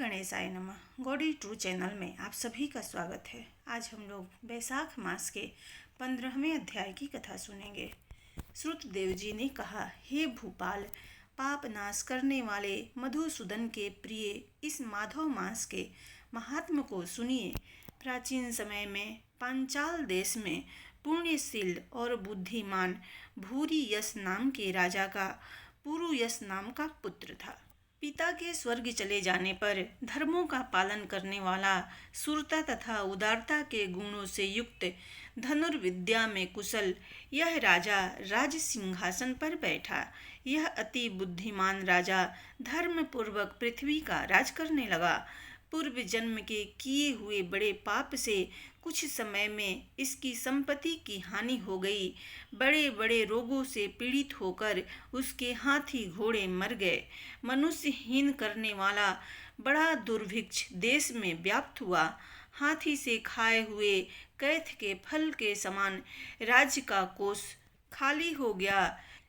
गणेशाय नमः। Gaudy true channel में आप सभी का स्वागत है। आज हम लोग वैशाख मास के 15वें अध्याय की कथा सुनेंगे। श्रुतदेव जी ने कहा, हे भूपाल, पाप नाश करने वाले मधुसूदन के प्रिय इस माधव मास के महात्म को सुनिए। प्राचीन समय में पांचाल देश में पुण्यशील और बुद्धिमान भूरियश नाम के राजा का पुरुयश नाम का पुत्र था। पिता के स्वर्ग चले जाने पर धर्मों का पालन करने वाला, शूरता तथा उदारता के गुणों से युक्त, धनुर्विद्या में कुशल यह राजा राज सिंहासन पर बैठा। यह अति बुद्धिमान राजा धर्म पूर्वक पृथ्वी का राज करने लगा। पूर्व जन्म के किए हुए बड़े पाप से कुछ समय में इसकी संपत्ति की हानि हो गई। बड़े बड़े रोगों से पीड़ित होकर उसके हाथी घोड़े मर गए। मनुष्यहीन करने वाला बड़ा दुर्भिक्ष देश में व्याप्त हुआ। हाथी से खाए हुए कैथ के फल के समान राज्य का कोष खाली हो गया।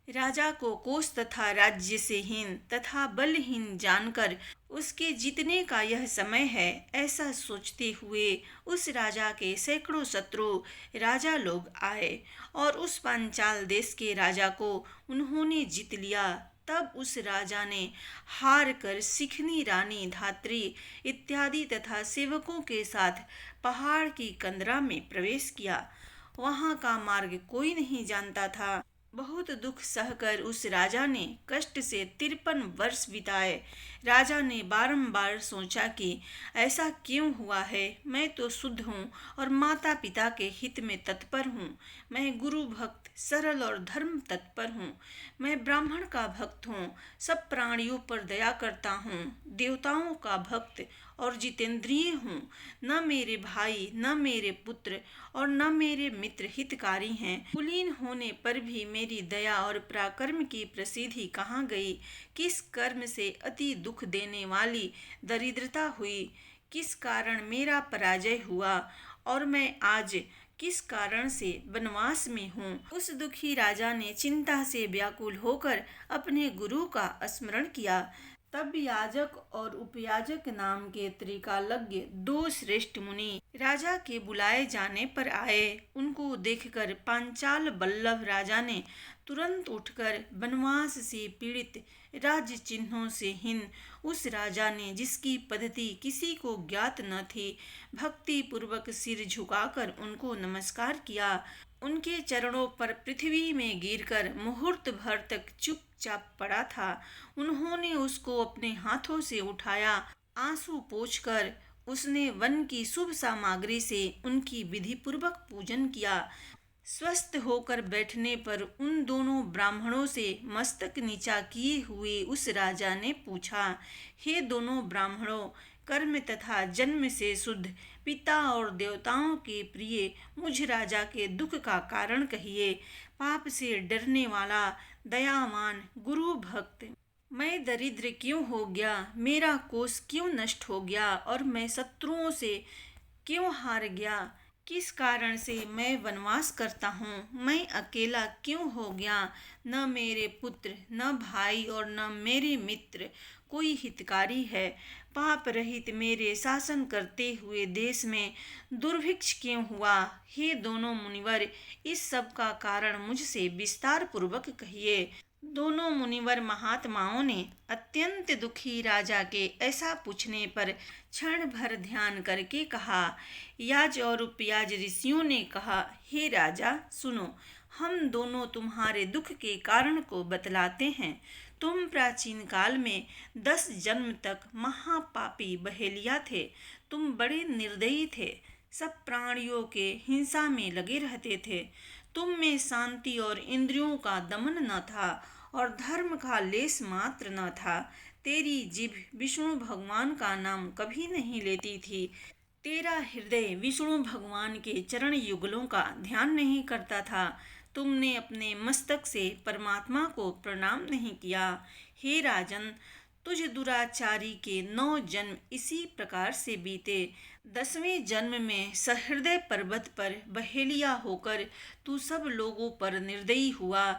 राजा को कोष तथा राज्य से हीन तथा बलहीन जानकर उसके जीतने का यह समय है, ऐसा सोचते हुए उस राजा के सैकड़ों शत्रु राजा लोग आए और उस पांचाल देश के राजा को उन्होंने जीत लिया। तब उस राजा ने हार कर सिखनी रानी धात्री इत्यादि तथा सेवकों के साथ पहाड़ की कंदरा में प्रवेश किया। वहां का मार्ग कोई नहीं जानता था। बहुत दुख सहकर उस राजा ने कष्ट से 53 वर्ष बिताए। राजा ने बारंबार सोचा कि ऐसा क्यों हुआ है। मैं तो शुद्ध हूँ और माता पिता के हित में तत्पर हूँ। मैं गुरु भक्त, सरल और धर्म तत्पर हूँ। मैं ब्राह्मण का भक्त हूँ, सब प्राणियों पर दया करता हूँ, देवताओं का भक्त और जितेंद्रिय हूँ। न मेरे भाई, न मेरे पुत्र और न मेरे मित्र हितकारी हैं। कुलीन होने पर भी मेरी दया और पराक्रम की प्रसिद्धि कहाँ गई? किस कर्म से अति दुख देने वाली दरिद्रता हुई? किस कारण मेरा पराजय हुआ और मैं आज किस कारण से वनवास में हूँ? उस दुखी राजा ने चिंता से व्याकुल होकर अपने गुरु का स्मरण किया। तब याजक और उपयाजक नाम के त्रिकालज्ञ 2 श्रेष्ठ मुनि राजा के बुलाए जाने पर आए। उनको देखकर पांचाल बल्लभ राजा ने तुरंत उठकर वनवास से पीड़ित, राज्य चिन्हों से हीन उस राजा ने, जिसकी पद्धति किसी को ज्ञात न थी, भक्ति पूर्वक सिर झुकाकर उनको नमस्कार किया। उनके चरणों पर पृथ्वी में गिरकर मुहूर्त भर तक चुपचाप पड़ा था। उन्होंने उसको अपने हाथों से उठाया। आंसू पोंछकर उसने वन की शुभ सामग्री से उनकी विधि पूर्वक पूजन किया। स्वस्थ होकर बैठने पर उन दोनों ब्राह्मणों से मस्तक नीचा किए हुए उस राजा ने पूछा, हे दोनों ब्राह्मणों, कर्म तथा जन्म से शुद्ध, पिता और देवताओं के प्रिय मुझ राजा के दुख का कारण कहिए। पाप से डरने वाला, दयावान, गुरु भक्त, मैं दरिद्र क्यों हो गया? मेरा कोष क्यों नष्ट हो गया और मैं शत्रुओं से क्यों हार गया? किस कारण से मैं वनवास करता हूँ? मैं अकेला क्यों हो गया? न मेरे पुत्र, न भाई और न मेरे मित्र कोई हितकारी है। पाप रहित मेरे शासन करते हुए देश में दुर्भिक्ष क्यों हुआ? हे दोनों मुनिवर, इस सब का कारण मुझसे विस्तार पूर्वक कहिए। दोनों मुनिवर महात्माओं ने अत्यंत दुखी राजा के ऐसा पूछने पर क्षण भर ध्यान करके कहा। याज और उपयाज ऋषियों ने कहा, हे राजा सुनो, हम दोनों तुम्हारे दुख के कारण को बतलाते हैं। तुम प्राचीन काल में 10 जन्म तक महापापी बहेलिया थे। तुम बड़े निर्दयी थे, सब प्राणियों के हिंसा में लगे रहते थे। तुम में शांति और इंद्रियों का दमन न था और धर्म का लेस मात्र न था। तेरी जीभ विष्णु भगवान का नाम कभी नहीं लेती थी। तेरा हृदय विष्णु भगवान के चरण युगलों का ध्यान नहीं करता था। तुमने अपने मस्तक से परमात्मा को प्रणाम नहीं किया। हे राजन, तुझ दुराचारी के 9 जन्म इसी प्रकार से बीते। 10वें जन्म में सहृदय पर्वत पर बहेलिया होकर तू सब लोगों पर निर्दयी हुआ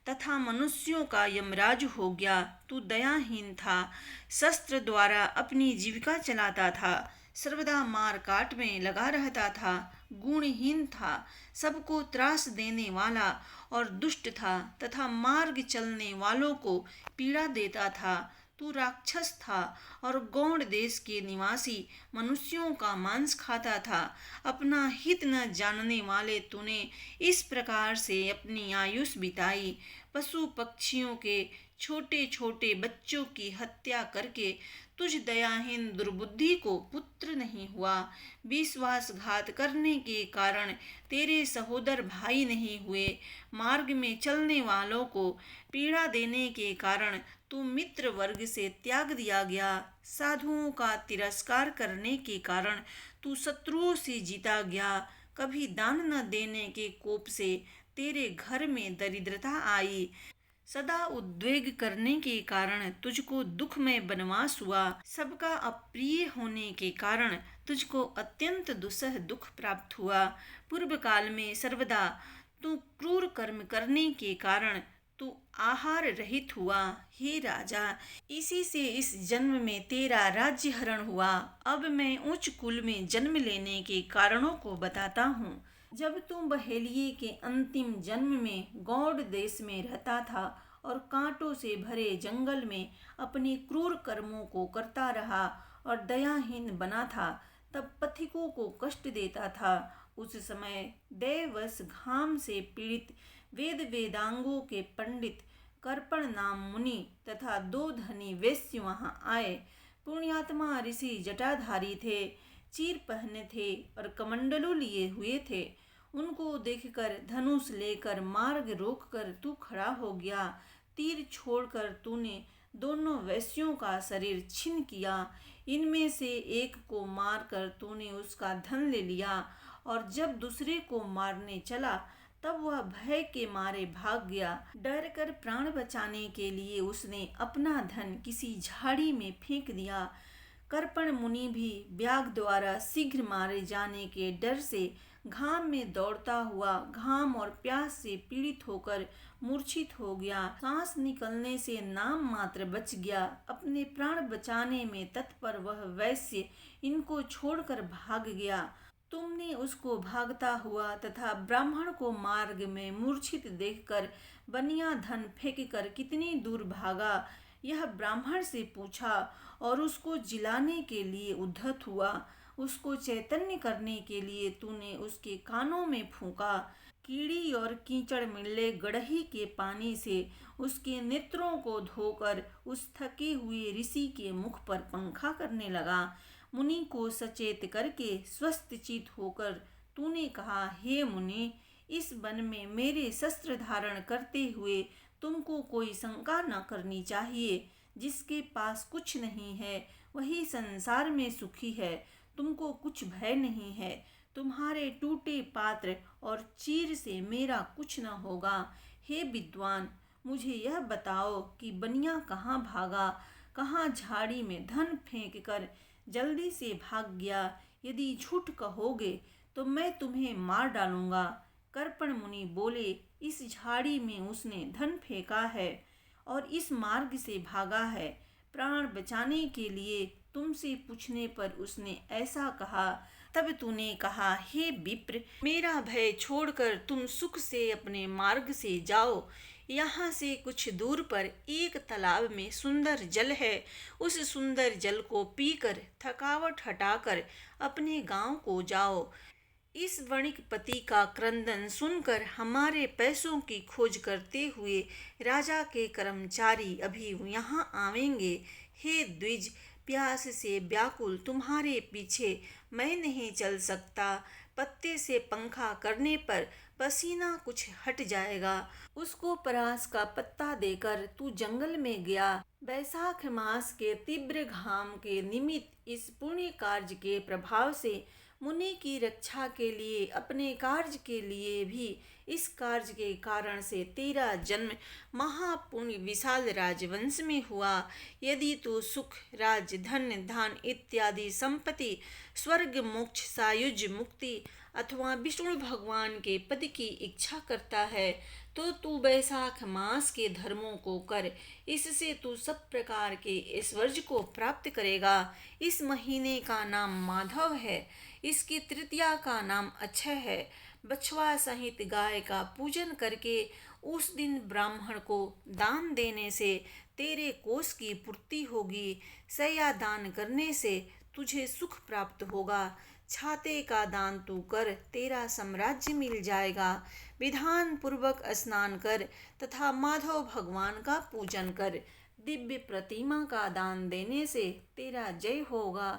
तथा मनुष्यों का यमराज हो गया। तू दयाहीन था, शस्त्र द्वारा अपनी जीविका चलाता था, सर्वदा मार काट में लगा रहता था, गुणहीन था, सबको त्रास देने वाला और दुष्ट था तथा मार्ग चलने वालों को पीड़ा देता था। तू राक्षस था और गौड़ देश के निवासी मनुष्यों का मांस खाता था। अपना हित न जानने वाले तूने इस प्रकार से अपनी आयुष बिताई। पशु पक्षियों के छोटे छोटे बच्चों की हत्या करके तुझ दयाहीन दुर्बुद्धि को पुत्र नहीं हुआ। विश्वासघात करने के कारण तेरे सहोदर भाई नहीं हुए। मार्ग में चलने वालों को पीड़ा देने के कारण तू मित्र वर्ग से त्याग दिया गया। साधुओं का तिरस्कार करने के कारण तू शत्रुओं से जीता गया। कभी दान न देने के कोप से तेरे घर में दरिद्रता आई। सदा उद्वेग करने के कारण तुझको दुख में बनवास हुआ। सबका अप्रिय होने के कारण तुझको अत्यंत दुस्सह दुख प्राप्त हुआ। पूर्व काल में सर्वदा तू क्रूर कर्म करने के कारण तू आहार रहित हुआ। हे राजा, इसी से इस जन्म में तेरा राज्य हरण हुआ। अब मैं उच्च कुल में जन्म लेने के कारणों को बताता हूँ। जब तू बहेलिये के अंतिम जन्म में गौड़ देश में रहता था और कांटों से भरे जंगल में अपने क्रूर कर्मों को करता रहा और दयाहीन बना था, तब पथिकों को कष्ट देता था। उस समय दैवश घाम से पीड़ित वेद वेदांगों के पंडित कर्पण नाम मुनि तथा 2 धनी वैश्य वहाँ आए। पुण्यात्मा ऋषि जटाधारी थे, चीर पहने थे और कमंडलू लिए हुए थे। उनको देखकर धनुष लेकर मार्ग रोककर तू खड़ा हो गया। तीर छोड़कर तूने दोनों वैश्यों का शरीर छिन्न किया। इनमें से एक को मारकर तूने उसका धन ले लिया और जब दूसरे को मारने चला तब वह भय के मारे भाग गया। डर कर प्राण बचाने के लिए उसने अपना धन किसी झाड़ी में फेंक दिया। कर्पण मुनि भी व्याघ द्वारा शीघ्र मारे जाने के डर से घाम में दौड़ता हुआ घाम और प्यास से पीड़ित होकर मूर्छित हो गया। सांस निकलने से नाम मात्र बच गया। अपने प्राण बचाने में तत्पर वह वैश्य इनको छोड़कर भाग गया। तुमने उसको भागता हुआ तथा ब्राह्मण को मार्ग में मूर्छित देखकर बनिया धन फेंककर कितनी दूर भागा, यह ब्राह्मण से पूछा और उसको जिलाने के लिए उद्धत हुआ। उसको चैतन्य करने के लिए तूने उसके कानों में फूंका। कीड़ी और कीचड़ मिले गड़ही के पानी से उसके नेत्रों को धोकर उस थके हुए ऋषि के मुख पर पंखा करने लगा। मुनि को सचेत करके स्वस्थ चित होकर तूने कहा, हे मुनि, इस वन में मेरे शस्त्र धारण करते हुए तुमको कोई शंका न करनी चाहिए। जिसके पास कुछ नहीं है वही संसार में सुखी है। तुमको कुछ भय नहीं है। तुम्हारे टूटे पात्र और चीर से मेरा कुछ न होगा। हे विद्वान, मुझे यह बताओ कि बनिया कहाँ भागा, कहाँ झाड़ी में धन फेंक कर जल्दी से भाग गया। यदि झूठ कहोगे तो मैं तुम्हें मार डालूंगा। कर्पण मुनि बोले, इस झाड़ी में उसने धन फेंका है और इस मार्ग से भागा है। प्राण बचाने के लिए तुमसे पूछने पर उसने ऐसा कहा। तब तूने कहा, हे विप्र, मेरा भय छोड़कर तुम सुख से अपने मार्ग से जाओ। यहाँ से कुछ दूर पर एक तालाब में सुंदर जल है। उस सुंदर जल को पीकर थकावट हटाकर अपने गांव को जाओ। इस वणिकपति का क्रंदन सुनकर हमारे पैसों की खोज करते हुए राजा के कर्मचारी अभी यहाँ आवेंगे। हे द्विज, प्यास से व्याकुल तुम्हारे पीछे मैं नहीं चल सकता। पत्ते से पंखा करने पर पसीना कुछ हट जाएगा। उसको परास का पत्ता देकर तू जंगल में गया। बैसाख मास के तीव्र घाम के निमित्त इस पुण्य कार्य के प्रभाव से मुनि की रक्षा के लिए, अपने कार्य के लिए भी, इस कार्य के कारण से तेरा जन्म महापुण्य विशाल राजवंश में हुआ। यदि तू सुख, राज, धन, धान इत्यादि संपत्ति, स्वर्ग, मोक्ष, सायुज्य, मुक्ति अथवा विष्णु भगवान के पद की इच्छा करता है तो तू वैशाख मास के धर्मों को कर। इससे तू सब प्रकार के ऐश्वर्य को प्राप्त करेगा। इस महीने का नाम माधव है। इसकी तृतीया का नाम अक्षय है। बछवा सहित गाय का पूजन करके उस दिन ब्राह्मण को दान देने से तेरे कोष की पूर्ति होगी। सया दान करने से तुझे सुख प्राप्त होगा। छाते का दान तू कर, तेरा साम्राज्य मिल जाएगा। विधान पूर्वक स्नान कर तथा माधव भगवान का पूजन कर। दिव्य प्रतिमा का दान देने से तेरा जय होगा।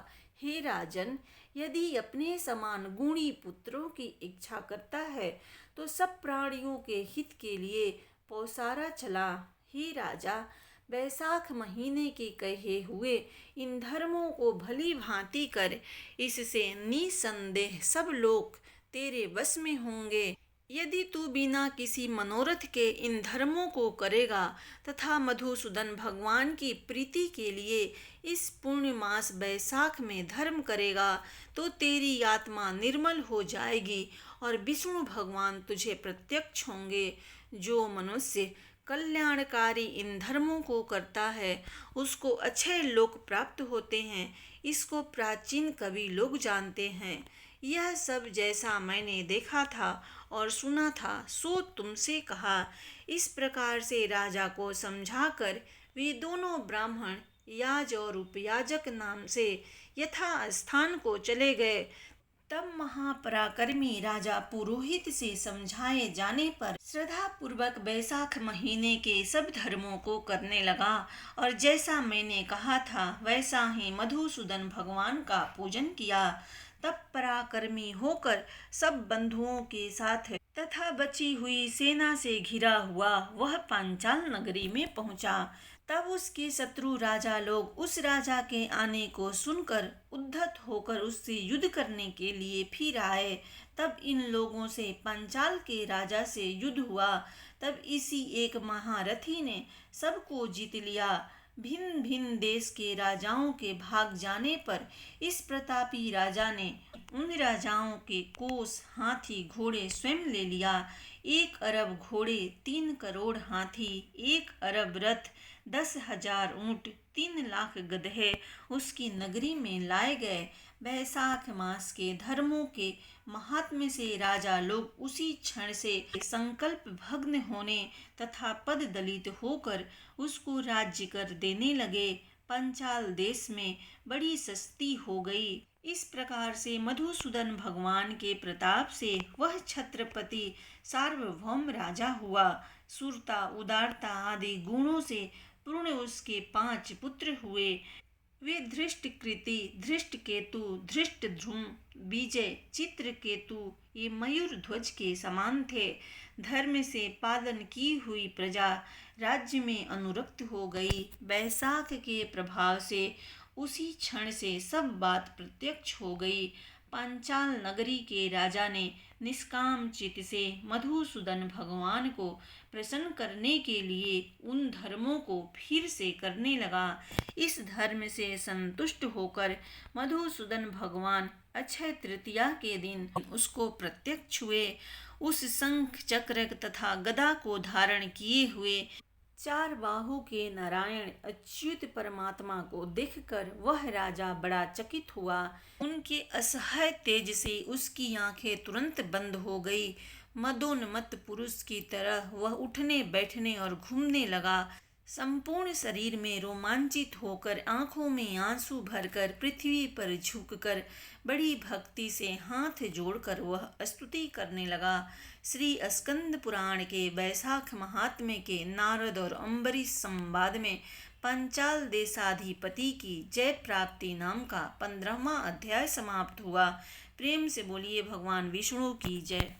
हे राजन, यदि अपने समान गुणी पुत्रों की इच्छा करता है तो सब प्राणियों के हित के लिए पौसारा चला। हे राजा, वैशाख महीने के कहे हुए इन धर्मों को भली भांति कर। इससे निसंदेह सब लोग तेरे वश में होंगे। यदि तू बिना किसी मनोरथ के इन धर्मों को करेगा तथा मधुसूदन भगवान की प्रीति के लिए इस पुण्य मास वैशाख में धर्म करेगा तो तेरी आत्मा निर्मल हो जाएगी और विष्णु भगवान तुझे प्रत्यक्ष होंगे। जो मनुष्य कल्याणकारी इन धर्मों को करता है उसको अच्छे लोक प्राप्त होते हैं। इसको प्राचीन कवि लोग जानते हैं। यह सब जैसा मैंने देखा था और सुना था सो तुमसे कहा। इस प्रकार से राजा को समझाकर वे दोनों ब्राह्मण याज और उपयाजक नाम से यथा स्थान को चले गए। तब महापराक्रमी राजा पुरोहित से समझाए जाने पर श्रद्धा पूर्वक वैशाख महीने के सब धर्मों को करने लगा और जैसा मैंने कहा था वैसा ही मधुसूदन भगवान का पूजन किया। तब पराक्रमी होकर सब बंधुओं के साथ तथा बची हुई सेना से घिरा हुआ वह पांचाल नगरी में पहुंचा। तब उसके शत्रु राजा लोग उस राजा के आने को सुनकर उद्धत होकर उससे युद्ध करने के लिए फिर आए। तब इन लोगों से पांचाल के राजा से युद्ध हुआ। तब इसी एक महारथी ने सबको जीत लिया। भिन्न भिन्न देश के राजाओं के भाग जाने पर इस प्रतापी राजा ने उन राजाओं के कोष, हाथी, घोड़े स्वयं ले लिया। 1 अरब घोड़े, 3 करोड़ हाथी, 1 अरब रथ, 10,000 ऊँट, 3 लाख गधे उसकी नगरी में लाए गए। वैशाख मास के धर्मों के महात्म्य से राजा लोग उसी क्षण से संकल्प भग्न होने तथा पद दलित होकर उसको राज्य कर देने लगे। पंचाल देश में बड़ी सस्ती हो गई। इस प्रकार से मधुसूदन भगवान के प्रताप से वह छत्रपति सार्वभौम राजा हुआ। शूरता, उदारता आदि गुणों से पूर्ण उसके 5 पुत्र हुए। वे धृष्टकृति, धृष्टकेतु, धृष्टद्युम्न, विजय, चित्रकेतु ये मयूर ध्वज के समान थे। धर्म से पालन की हुई प्रजा राज्य में अनुरक्त हो गई। वैशाख के प्रभाव से उसी क्षण से सब बात प्रत्यक्ष हो गई। पांचाल नगरी के राजा ने निष्काम चित्त से मधुसूदन भगवान को प्रसन्न करने के लिए उन धर्मों को फिर से करने लगा। इस धर्म से संतुष्ट होकर मधुसूदन भगवान अक्षय तृतीया के दिन उसको प्रत्यक्ष हुए। उस शंख, चक्र तथा गदा को धारण किए हुए 4 बाहु के नारायण अच्युत परमात्मा को देखकर वह राजा बड़ा चकित हुआ। उनके असह्य तेज से उसकी आंखें तुरंत बंद हो गई। मदोन्मत्त पुरुष की तरह वह उठने बैठने और घूमने लगा। संपूर्ण शरीर में रोमांचित होकर आंखों में आंसू भरकर पृथ्वी पर झुककर बड़ी भक्ति से हाथ जोड़कर वह स्तुति करने लगा। श्री स्कंद पुराण के वैशाख महात्म्य के नारद और अम्बरीश संवाद में पंचाल देशाधिपति की जय प्राप्ति नाम का 15वां अध्याय समाप्त हुआ। प्रेम से बोलिए भगवान विष्णु की जय।